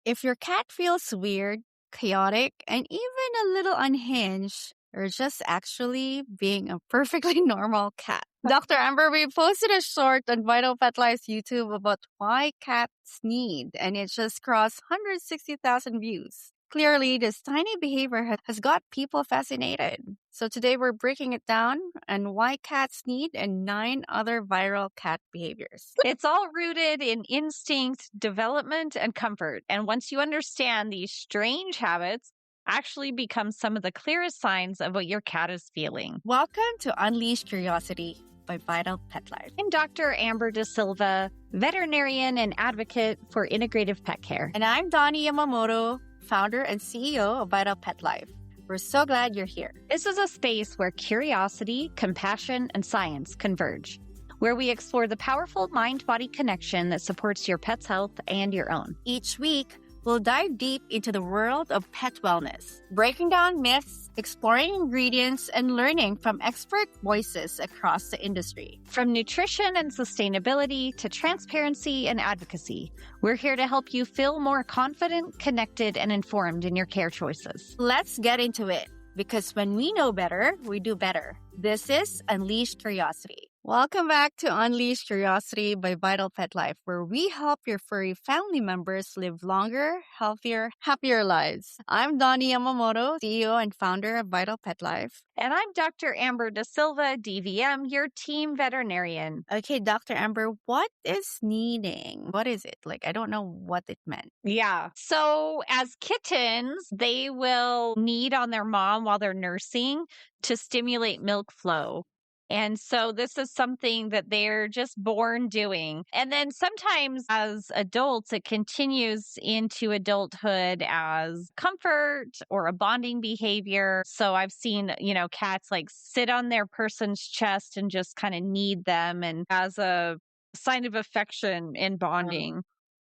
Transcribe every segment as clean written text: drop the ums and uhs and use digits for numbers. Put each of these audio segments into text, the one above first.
If your cat feels weird, chaotic, and even a little unhinged, you're just actually being a perfectly normal cat. Dr. Amber, we posted a short on Vital Pet Life's YouTube about why cats need, and it just crossed 160,000 views. Clearly, this tiny behavior has got people fascinated. So today we're breaking it down and why cats need and 9 other viral cat behaviors. It's all rooted in instinct, development, and comfort. And once you understand these strange habits, actually become some of the clearest signs of what your cat is feeling. Welcome to Unleash Curiosity by Vital Pet Life. I'm Dr. Amber De Silva, veterinarian and advocate for integrative pet care. And I'm Donnie Yamamoto, founder and CEO of Vital Pet Life. We're so glad you're here. This is a space where curiosity, compassion, and science converge, where we explore the powerful mind-body connection that supports your pet's health and your own. Each week, we'll dive deep into the world of pet wellness, breaking down myths, exploring ingredients, and learning from expert voices across the industry. From nutrition and sustainability to transparency and advocacy, we're here to help you feel more confident, connected, and informed in your care choices. Let's get into it, because when we know better, we do better. This is Unleash Curiosity. Welcome back to Unleash Curiosity by Vital Pet Life, where we help your furry family members live longer, healthier, happier lives. I'm Donnie Yamamoto, CEO and founder of Vital Pet Life. And I'm Dr. Amber De Silva, DVM, your team veterinarian. Okay, Dr. Amber, what is kneading? What is it? I don't know what it meant. Yeah. So as kittens, they will knead on their mom while they're nursing to stimulate milk flow. And so this is something that they're just born doing. And then sometimes as adults, it continues into adulthood as comfort or a bonding behavior. So I've seen, cats sit on their person's chest and just kind of knead them and as a sign of affection and bonding.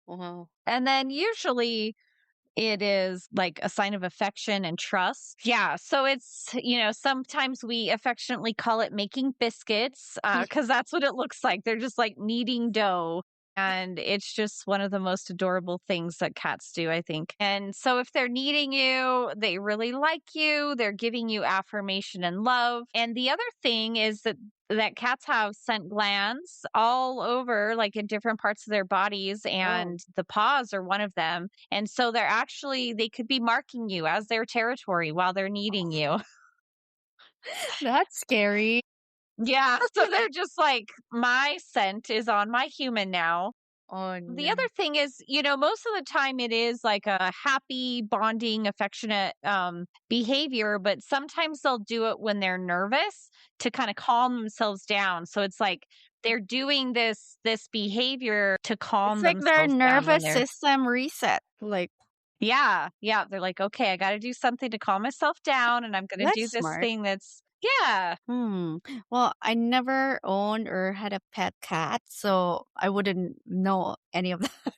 Wow. And then usually it is like a sign of affection and trust. Yeah. So it's, sometimes we affectionately call it making biscuits because that's what it looks like. They're just like kneading dough. And it's just one of the most adorable things that cats do, I think. And so if they're kneading you, they really like you. They're giving you affirmation and love. And the other thing is that cats have scent glands all over, in different parts of their bodies, and the paws are one of them. And so they could be marking you as their territory while they're kneading you. That's scary. Yeah. So they're just like, my scent is on my human now. Oh, The other thing is, most of the time it is like a happy, bonding, affectionate behavior, but sometimes they'll do it when they're nervous to kind of calm themselves down. So it's like they're doing this behavior to calm it's like themselves their down. nervous system reset. Yeah. They're like, okay, I got to do something to calm myself down, and I'm going to do That's this smart. thing that's, yeah. Well, I never owned or had a pet cat, so I wouldn't know any of that.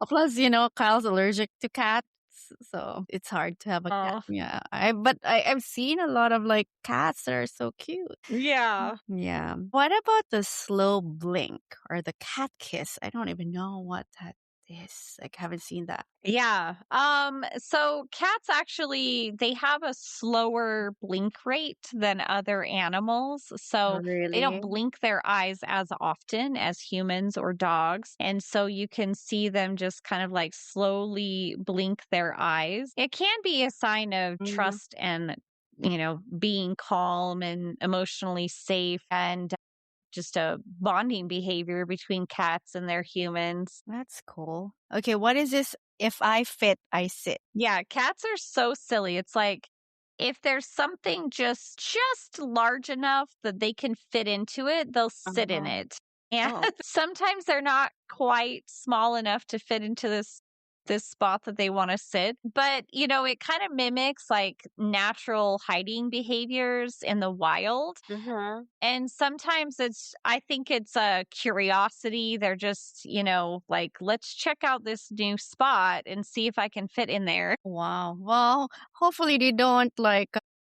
Plus, Kyle's allergic to cats, so it's hard to have a cat. Oh, Yeah, I've seen a lot of cats that are so cute. yeah. Yeah. What about the slow blink or the cat kiss? I don't even know what that is. I haven't seen that. Yeah. So cats actually, they have a slower blink rate than other animals. So they don't Really? blink their eyes as often as humans or dogs. And so you can see them just kind of slowly blink their eyes. It can be a sign of Mhm. trust and, being calm and emotionally safe, and just a bonding behavior between cats and their humans. That's cool. Okay, what is this? If I fit, I sit. Yeah, cats are so silly. It's like if there's something just large enough that they can fit into it, they'll sit in Uh-huh. it. And Oh. sometimes they're not quite small enough to fit into this spot that they want to sit. But, it kind of mimics natural hiding behaviors in the wild. Uh-huh. And sometimes I think it's a curiosity. They're just, let's check out this new spot and see if I can fit in there. Wow. Well, hopefully they don't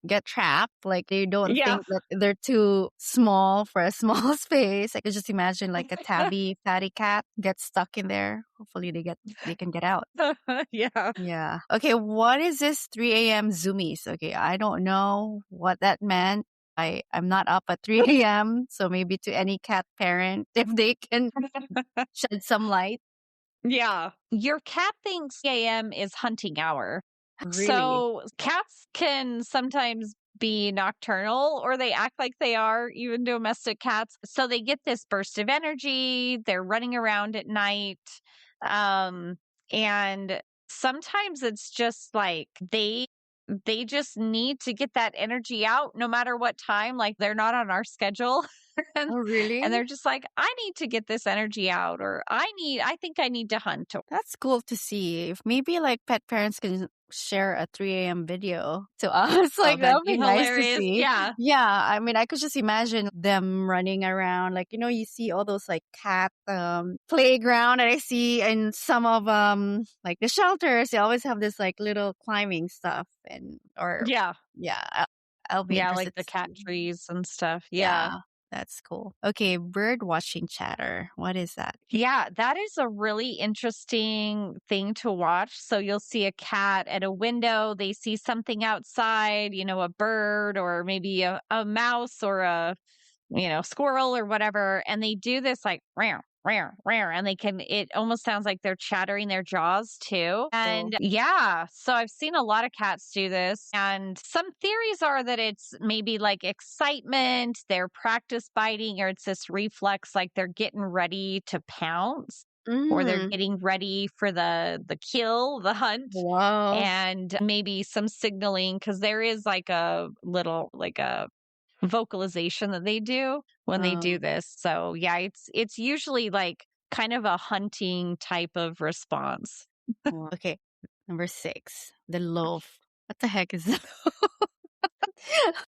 get trapped. Like they don't Yeah. think that they're too small for a small space. I could just imagine like a tabby fatty cat gets stuck in there. Hopefully they can get out. Yeah. Yeah. Okay, what is this 3 a.m. Zoomies? Okay, I don't know what that meant. I'm not up at 3 a.m., so maybe to any cat parent, if they can shed some light. Yeah. Your cat thinks AM is hunting hour. Really? So cats can sometimes be nocturnal or they act like they are, even domestic cats. So they get this burst of energy. They're running around at night. Um, and sometimes it's just like they just need to get that energy out no matter what time. Like they're not on our schedule. and, Oh, and really? they're just like, I need to get this energy out, or I think I need to hunt. That's cool to see. If maybe like pet parents can share a 3 a.m. video to us, Oh, like that that'd would be be nice to hilarious. see. Yeah. Yeah, I mean, I could just imagine them running around. Like, you see all those like cat playground and I see in some of like the shelters, they always have this like little climbing stuff or Yeah. yeah, I'll be Yeah, like interested the to cat see. trees and stuff. Yeah. Yeah, that's cool. Okay, bird watching chatter. What is that? Yeah, that is a really interesting thing to watch. So you'll see a cat at a window, they see something outside, a bird or maybe a mouse or a squirrel or whatever. And they do this like rare, rare, rare. And it almost sounds like they're chattering their jaws too. Oh. And yeah, so I've seen a lot of cats do this. And some theories are that it's maybe like excitement, they're practice biting, or it's this reflex, like they're getting ready to pounce. Or they're Mm. getting ready for the kill, the hunt, Wow. and maybe some signaling because there is like a little like a vocalization that they do when they do Um, this. So yeah, it's usually like kind of a hunting type of response. well, okay. Number 6, the loaf. What the heck is that?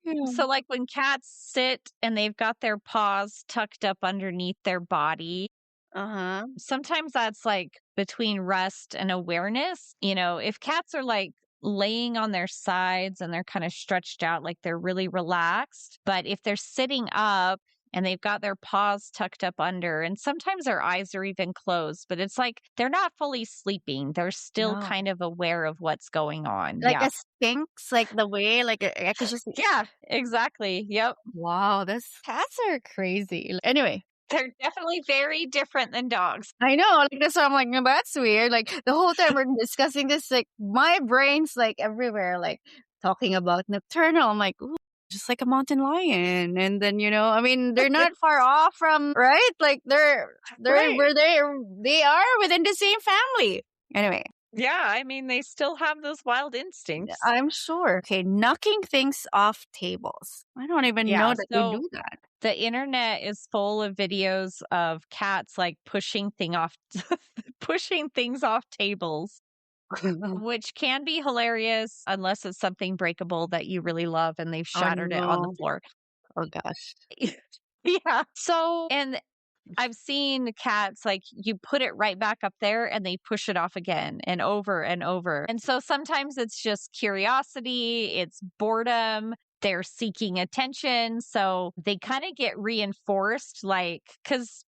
Yeah. So like when cats sit and they've got their paws tucked up underneath their body, Uh-huh. sometimes that's like between rest and awareness. If cats are like laying on their sides and they're kind of stretched out, like they're really relaxed. But if they're sitting up and they've got their paws tucked up under, and sometimes their eyes are even closed, but it's like they're not fully sleeping. They're still No. kind of aware of what's going on. Like Yeah. a sphinx, like the way, like I could just, Yeah, exactly. Yep. wow, this cats are crazy. Anyway, They're definitely very different than dogs. I know, like that's why I'm like, no, that's weird. Like the whole time we're discussing this, like my brain's like everywhere, like talking about nocturnal. I'm like, ooh, just like a mountain lion. And then, I mean, they're not far off from, right? Like they're Right. where they are within the same family. Anyway, Yeah, I mean, they still have those wild instincts. I'm sure. Okay, knocking things off tables. I don't even know Yeah, that they so do that. the internet is full of videos of cats like pushing pushing things off tables, which can be hilarious unless it's something breakable that you really love and they've Oh shattered it on the no. floor. Oh gosh. Yeah. And I've seen cats like you put it right back up there and they push it off again and over and over. And so sometimes it's just curiosity, it's boredom, they're seeking attention. So they kind of get reinforced, like, because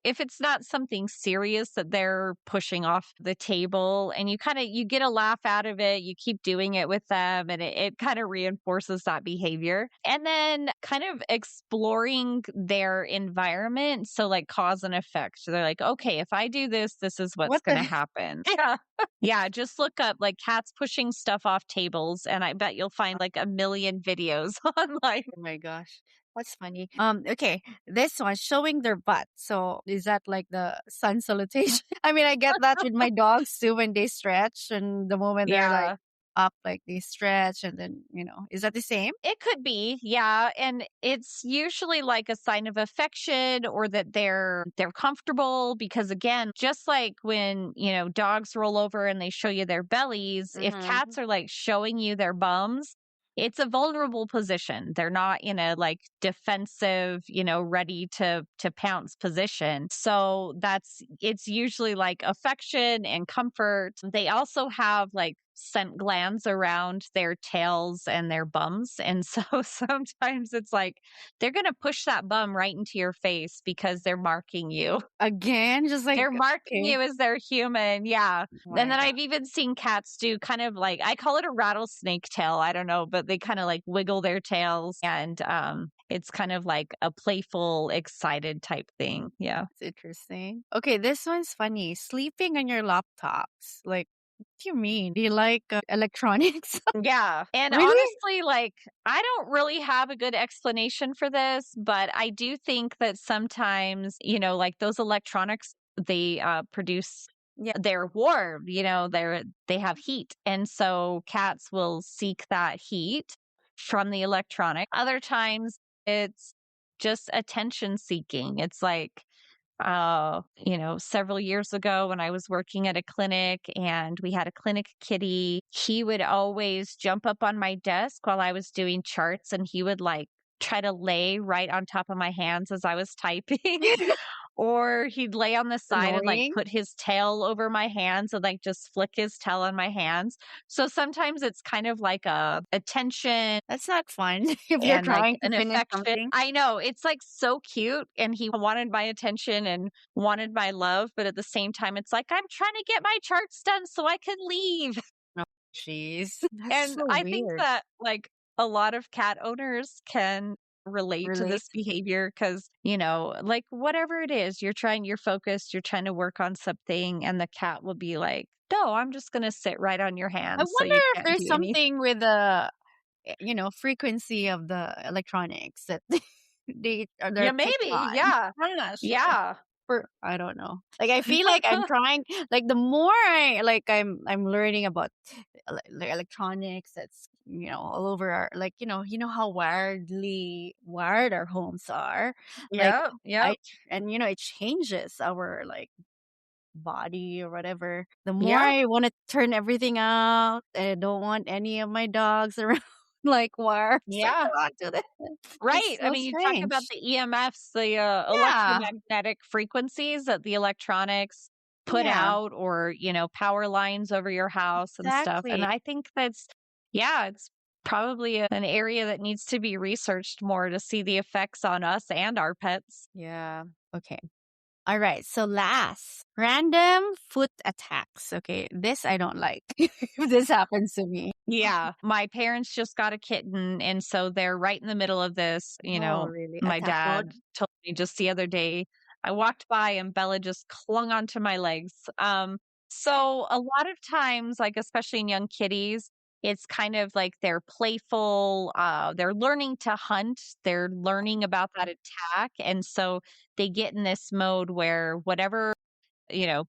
if it's not something serious that they're pushing off the table and you get a laugh out of it, you keep doing it with them and it kind of reinforces that behavior. And then kind of exploring their environment. So like cause and effect. So they're like, okay, if I do this, this is what's What going the to heck? happen. Yeah. Yeah. Just look up like cats pushing stuff off tables. And I bet you'll find like a million videos online. Oh my gosh. What's funny? Okay, this one showing their butt. So is that like the sun salutation? I mean, I get that with my dogs too when they stretch, and the moment they're like Yeah. up, like they stretch, and then is that the same? It could be, yeah, and it's usually like a sign of affection or that they're comfortable because again, just like when, dogs roll over and they show you their bellies, if Mm-hmm. cats are like showing you their bums, it's a vulnerable position. They're not in a like defensive, ready to pounce position. So it's usually like affection and comfort. They also have like scent glands around their tails and their bums. And so sometimes it's like they're going to push that bum right into your face because they're marking you. Again, just like, They're marking okay. you as their human, yeah. Oh And my then god. I've even seen cats do kind of like I call it a rattlesnake tail, I don't know, but they kinda like wiggle their tails and, it's kind of like a playful, excited type thing, yeah. It's interesting. Okay, this one's funny. Sleeping on your laptops. Like, what do you mean? Do you like electronics? Yeah, and Really? honestly, like, I don't really have a good explanation for this, but I do think that sometimes, like those electronics, they, produce Yeah. they're warm, they have heat, and so cats will seek that heat from the electronic. Other times, it's just attention seeking. It's like, several years ago when I was working at a clinic and we had a clinic kitty, he would always jump up on my desk while I was doing charts and he would like try to lay right on top of my hands as I was typing. Or he'd lay on the side and like Annoying. put his tail over my hands and like just flick his tail on my hands. So sometimes it's kind of like a attention That's not fun if you're and like trying to an finish affection. something. I know, it's like so cute and he wanted my attention and wanted my love, but at the same time it's like I'm trying to get my charts done so I can leave. Oh, jeez. That's And so I think weird. that like a lot of cat owners can relate to Relate? this behavior because, like whatever it is, you're focused, you're trying to work on something and the cat will be like, "No, I'm just going to sit right on your I hands so wonder you if can't there's do anything." something with the frequency of the electronics that they're Yeah, picked maybe. on. Yeah. I'm not sure. Yeah. I don't know. Like I feel like I'm trying like the more I'm learning about like electronics that's all over our like how wired our homes are. Like Yep. I Yep. and it changes our like body or whatever. The more Yep. I want to turn everything out, I don't want any of my dogs around like wires. I Yeah. don't do that. It's Right. I so mean, you talk about strange. the EMFs, the Yeah, electromagnetic frequencies that the electronics put yeah, out, or, power lines over your house and stuff. And exactly. I think yeah, it's probably an area that needs to be researched more to see the effects on us and our pets. Yeah. Okay. All right. So last, random foot attacks. Okay. This I don't like if this happens to me. Yeah. My parents just got a kitten. And so they're right in the middle of this. Oh, really? My Attack mode? dad told me just the other day, I walked by and Bella just clung onto my legs. So a lot of times, like especially in young kitties, it's kind of like they're playful, they're learning to hunt, they're learning about that attack. And so they get in this mode where whatever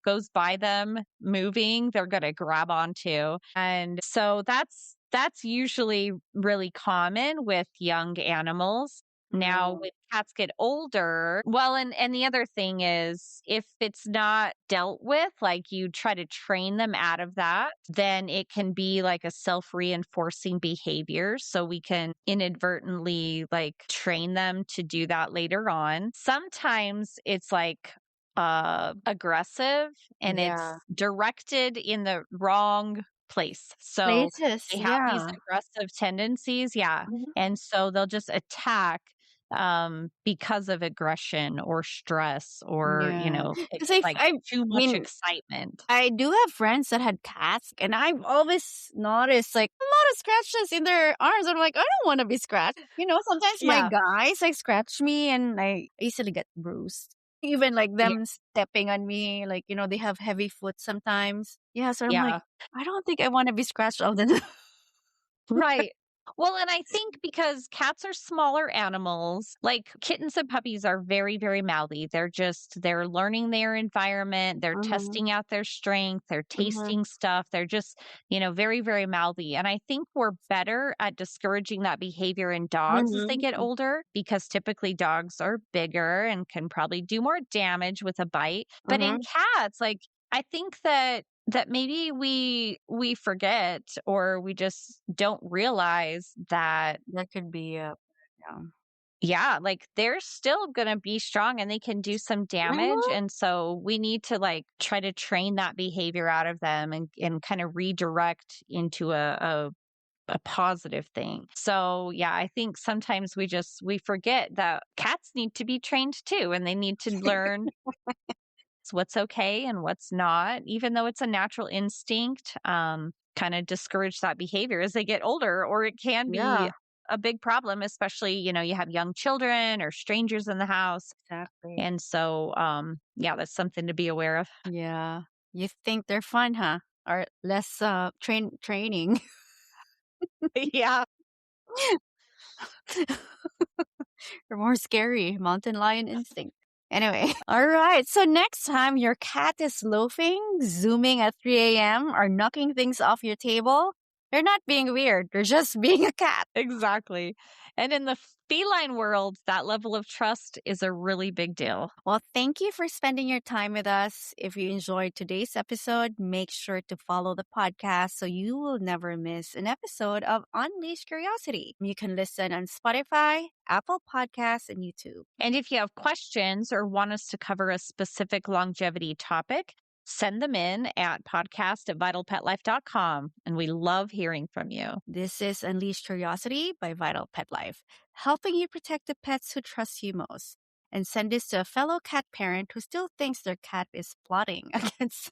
goes by them moving, they're going to grab onto. And so that's usually really common with young animals. Now, Mm, when cats get older, well, and the other thing is if it's not dealt with, like you try to train them out of that, then it can be like a self-reinforcing behavior. So we can inadvertently like train them to do that later on. Sometimes it's like aggressive and it's yeah. directed in the wrong place. So Places. they have these Yeah. aggressive tendencies, yeah. Mhm. And so they'll just attack because of aggression or stress or, Yeah. it's Because like I too much mean, excitement. I do have friends that had cats, and I've always noticed like a lot of scratches in their arms. I'm like, I don't want to be scratched. Sometimes my Yeah. guys like scratch me, and I easily get bruised. Even like Yeah. them stepping on me, like they have heavy foot sometimes. Yeah, so I'm like, Yeah. I don't think I want to be scratched all the time. Right. Well, and I think because cats are smaller animals, like kittens and puppies are very, very mouthy. They're learning their environment, they're Mm-hmm, testing out their strength, they're mm-hmm, tasting stuff. They're just, very, very mouthy. And I think we're better at discouraging that behavior in dogs as they get mm-hmm, older because typically dogs are bigger and can probably do more damage with a bite. But in mm-hmm. cats, like I think that maybe we forget or we just don't realize that That could be yeah. Yeah, like they're still gonna be strong and they can do some damage. Mhm. And so we need to like try to train that behavior out of them and kind of redirect into a positive thing. So yeah, I think sometimes we forget that cats need to be trained too and they need to learn what's okay and what's not, even though it's a natural instinct. Kind of discourage that behavior as they get older, or it can be Yeah, a big problem, especially, you have young children or strangers in the house. exactly. And so, yeah, that's something to be aware of. Yeah. You think they're fun, huh? Or less training. Yeah, They're more scary. Mountain lion instinct. Anyway, all right. So next time your cat is loafing, zooming at 3 a.m., or knocking things off your table, they're not being weird. They're just being a cat. exactly. And in the feline world, that level of trust is a really big deal. Well, thank you for spending your time with us. If you enjoyed today's episode, make sure to follow the podcast so you will never miss an episode of Unleash Curiosity. You can listen on Spotify, Apple Podcasts, and YouTube. And if you have questions or want us to cover a specific longevity topic, send them in at podcast@vitalpetlife.com. And we love hearing from you. This is Unleash Curiosity by Vital Pet Life, helping you protect the pets who trust you most. And send this to a fellow cat parent who still thinks their cat is plotting against